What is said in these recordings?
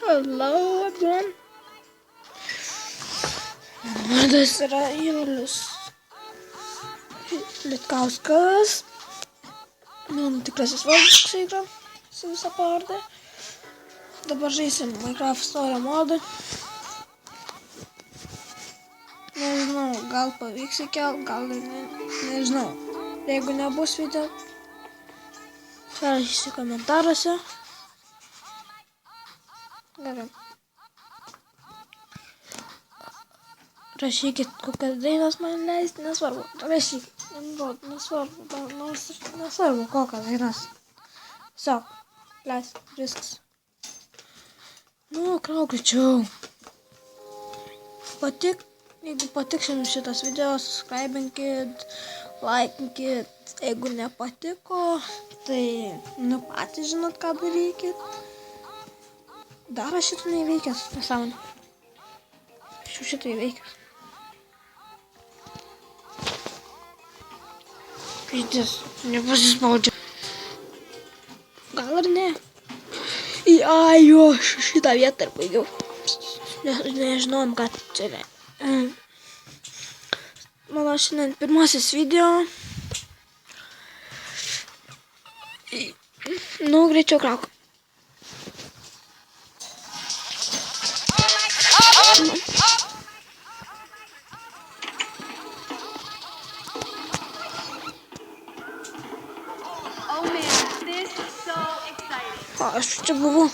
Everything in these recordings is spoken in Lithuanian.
Hello everyone. Vardas yra Julius Litkauskas. Mano tikrasis vardas yra su visa pavardė. Dabar žaisim Minecraft Story modą. Nežinau, gal pavyks įkelt, gal ir nežinau. Jeigu nebus video, parašysiu komentaruose. Gerai. Rašykit, kokias dainas man leisti, nesvarbu. Rašykit, nesvarbu, kokias dainas. Tiesiog, leiskit, viskas. Nu, krauk greičiau. Jeigu patiks jums šitas video, subscribinkit, laikinkit. Jeigu nepatiko, tai patys žinot, ką darykit. Dar aš šitą neįveikęs, nesąmonė. Aš jau šitą įveikęs. Žydės, nepasispaudžia. Gal ar ne? Jo, šitą vietą ir baigiau. Nežinojom, ką čia ne. Mano šiandien pirmasis video. Nu, greičiau krauk. Aš čia buvau.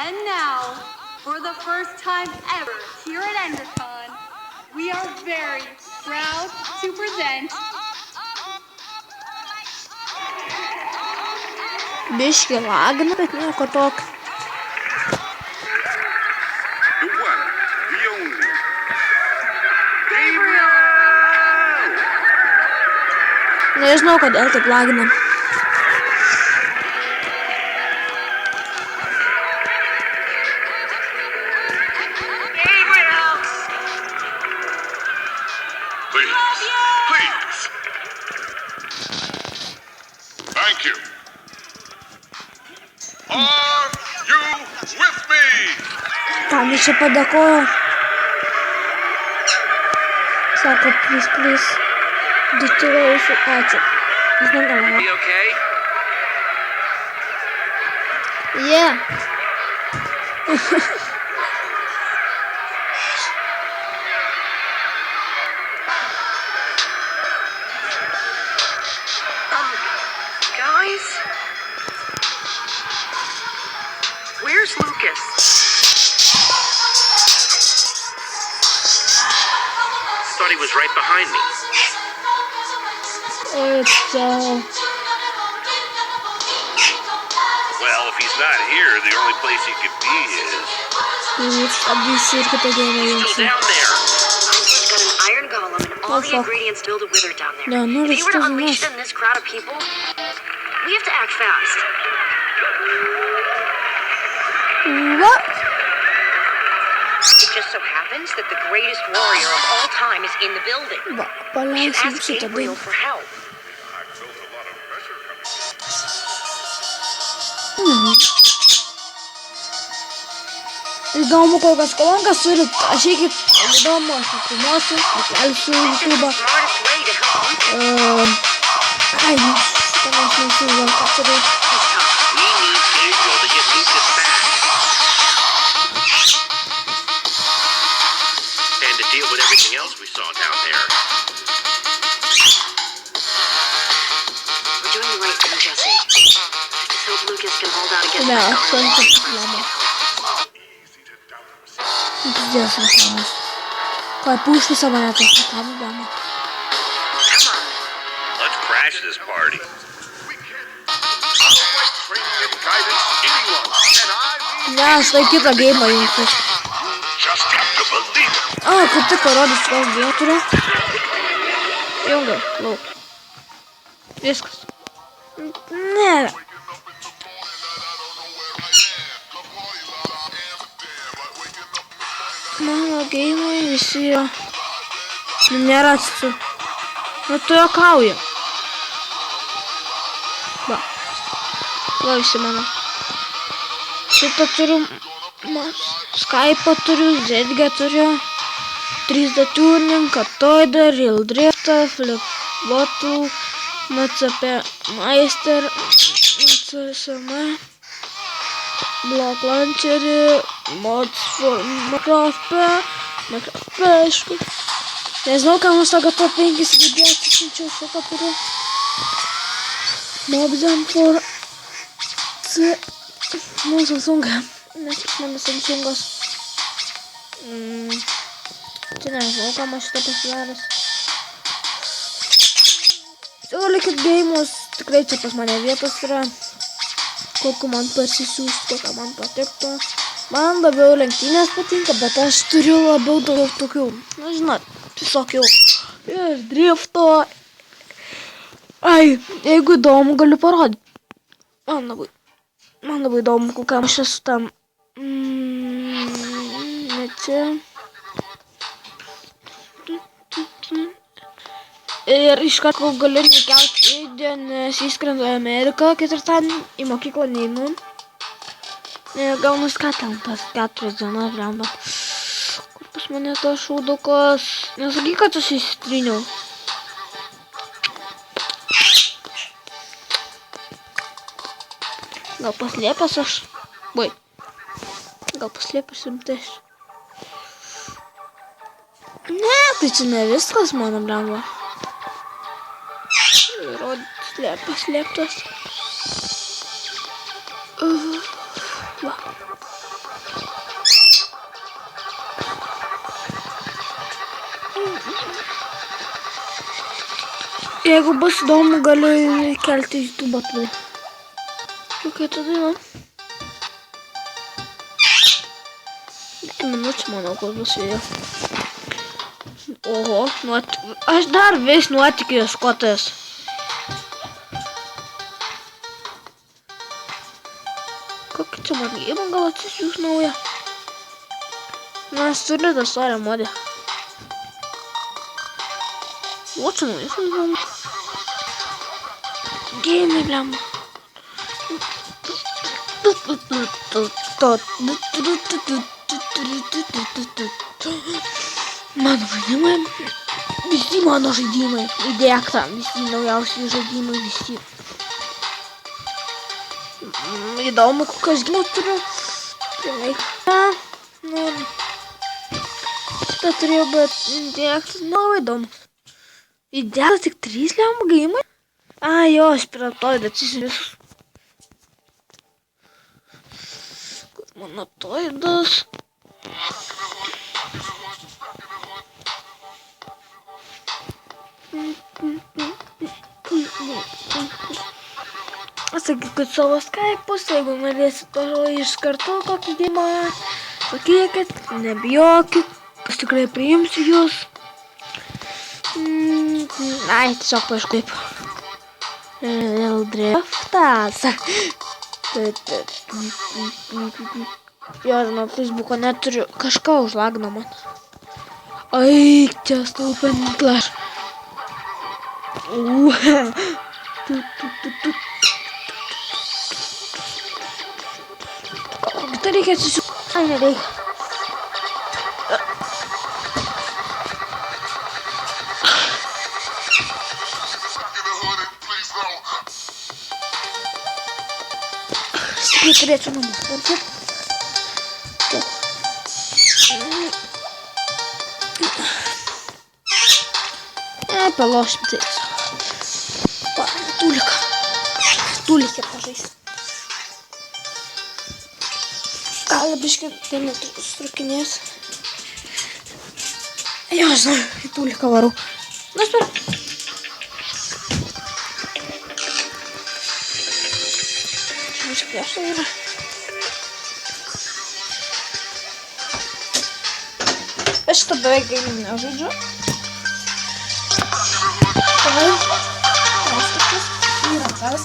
And now, for the first time ever here at Endercon, we are very proud to present Biški lagina, bet nieko tokio. The one, the only. Nežinau, kodėl taip lagina. Please. Thank you. Are you with me? Tam jis čia padėkojo. Sako, please. Dėčiau, ačiū. Jis negalvoja. You okay? Yeah. Guys? Where's Lucas? Thought he was right behind me. Well, if he's not here, the only place he could be is... Still down there. Uncle's got an iron golem and all the ingredients to build a wither down there. No, if he were to doesn't unleash work. it in this crowd of people, we have to act fast. What? It just so happens that the greatest warrior of all time is in the building. We should ask Gabriel for help. I felt a lot of pressure coming. Įdomu, kokias kolonkas turit, rašykit, įdomu, aš filmuosiu, įkelsiu į YouTube. Ai, šitą mes neįsivaizduojam, ką čia reikia. We need Gabriel to get Lucas back. And to deal with everything else we saw down there. We're doing the right thing, Jesse. Just hope Lucas can hold out against Да, that golem. солнце прямо. Пиздец, реклама. Какая пушка сама это реклама, мама. Come on. Let's crash this party. We can't training and guidance anyone. And I Я что kita гейма YouTube. just have to believe it. Kaip tik parodys tos vieturių. Jungai, lauk. Viskas. Ne. Mano geimai visi jo. Nėra atsisu. Nu tu juokauji. Va. Va visi mano. Šitą turiu, Skype'ą turiu, ZG turiu, 3D Tuning, Katoidą, Real Driftą, Flipbottle, MCP Meister, CSM, Block Launcherį, Mods for Minecraft, aišku. Nežinau, ką mums sako top 5 video atsisinčiau šitą turiu. Mobzem for Samsung. Nes mano Samsungas. Čia nežinau, ką man šitą pasidaręs. Siūlykit geimus, tikrai čia pas mane vietos yra. Kokiu man pasisiūst, kokią man patiktų. Man labiau lenktynės patinka, bet aš turiu labiau daug tokių, na žinot, tiesiog jau ir drifto. Ai, jeigu įdomu, galiu parodyti. Man labai įdomu, kokiam aš esu tam. Ne čia. Ir iš karto galiu nekelti video, nes įskrendu į Ameriką ketvirtadienį, į mokyklą neinu. Gaunus ką ten tas 4 dienas, blemba. Kur pas mane tas šaudukas? Nesakyk, kad aš įsitryniau. Gal paslėpęs aš? Oi. Gal paslėpęs rimtai. Ne, tai čia ne viskas, mano blemba. Rodyt paslėptas. Va. Jeigu bus įdomu, galiu kelti YouTube atvai. Kokia ta daina? 10 minučių, manau, kol bus video. Oho, aš dar vis nuotykių ieškotojas. Kokį čia man gėjimą gal atsisiūs naują? Nes turi tą storę modę. O, čia naujas man. Gėjimai, blemba. Mano žaidimai. Visi mano žaidimai. Įdėk tam, visi naujausi žaidimai, visi. Įdomu, kokios gimus turiu. Šitą turėjau, bet įdėktas nelabai įdomu. Įdėktas tik 3 lemų gimai? A, jo, aš piratoidą atsisiu. Kur mano toidas? Sakykit savo Skype'us, jeigu norėsit iš karto kokį gimą, sakykit, nebijokit, aš tikrai priimsiu jūs. Ai, tiesiog paaišku kaip. Real Driftas. Jo, žinau, Facebook'o neturiu, kažką užlagino man. Ai, čia stulpenklas. Tai reikia atsisiūti. Ai, nereikia. Spėt turėčiau namus. Palošim tai. Pa, tulika. Tulika pažais. Gal biškai tai nestrukinės. Jo, žinau, į tulika varau. Na, spėra. Čia prieš tai yra. Aš šitą beveik gailiu nežaidžiu. Plastikas į rankas.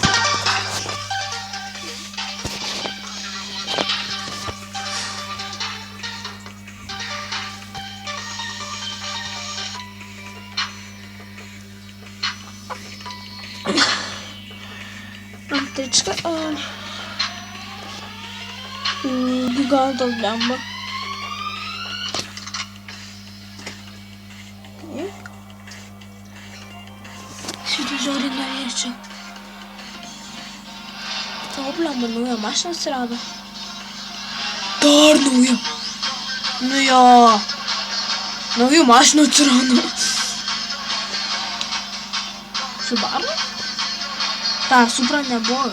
Antrička. Gigantas blemba. Šitą žiauriai norėčiau. Tavo blemba nauja mašina atsirado. Dar nauja. Nu jo. Naujų mašinų atsirado. Subaru? Ta, Supra nebuvo.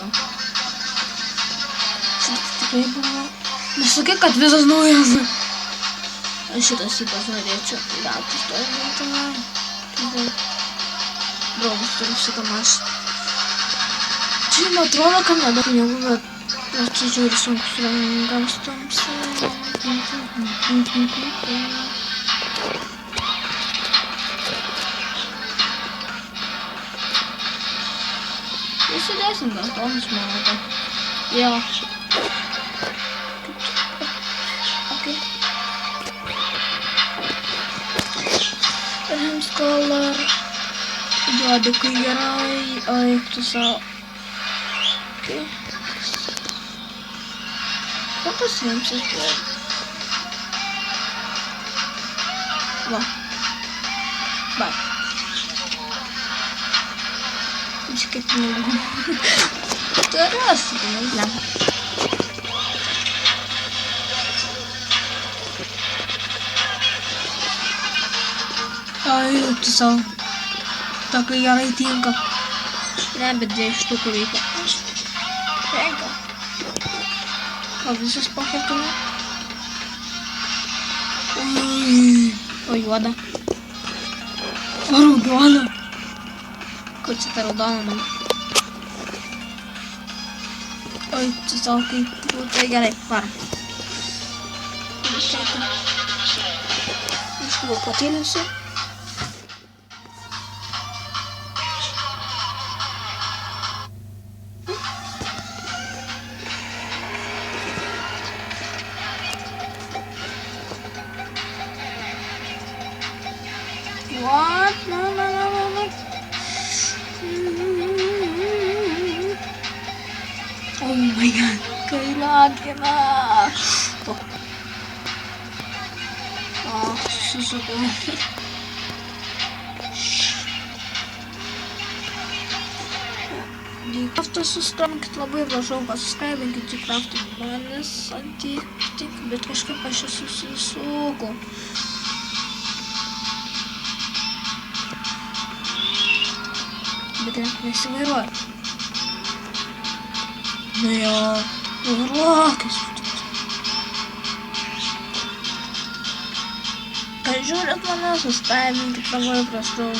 Šitas tikrai buvo. Nesakyk, kad visas naujas. Šitas ypač norėčiau. Gauti istoriją lietuvą. Draugas turiu šitą mašiną. Čia man atrodo, kad nedaug pinigų, bet čia žiūri sunku surangams toms. Įsidėsim gal tonus, manau, kad... Jo. Okay. Hems color. Juodikai gerai. Oi, tu savo. Okay. Ko pasiimsiu? Va. Va. Čia kaip pinigų. Rasiu pinigų. Ai, tu savo. Tokia gerai tinka. Ne, bet 2 štukų reikia. Reikia. O visas paketume. O juoda. O raudona. Kur čia ta raudona man? Oi, čia savo kaip. Tai gerai, varom. Iš kur patylinsiu. What? No. Oh my god. Kailangan. Susuko. Krafto suskrabinkit, labai prašau, pasiskrabinkit į krafto manęs antik, bet kažkaip aš esu susisuko. Bet net nesivairuoju. Nu jo, vairuokis. Kai žiūrėt mane, suskrabinkit, labai prašau.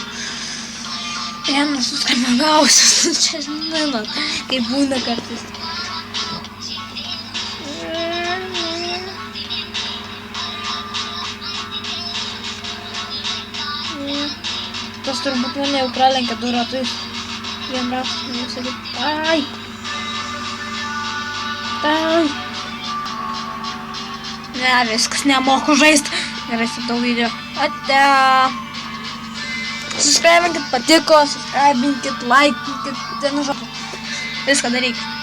Vienas suskrabingausias, čia žinot, kaip būna kartais. Tas turbūt mane jau pralenkė 2 ratus. Vien ratus, nesakyt. Ai! Ne, viskas, nemoku žaist. Gerai, sutau video. Ate! Subscribinkit, patiko, subscribinkit, laikinkit, vienu žodžiu. Viską darykit.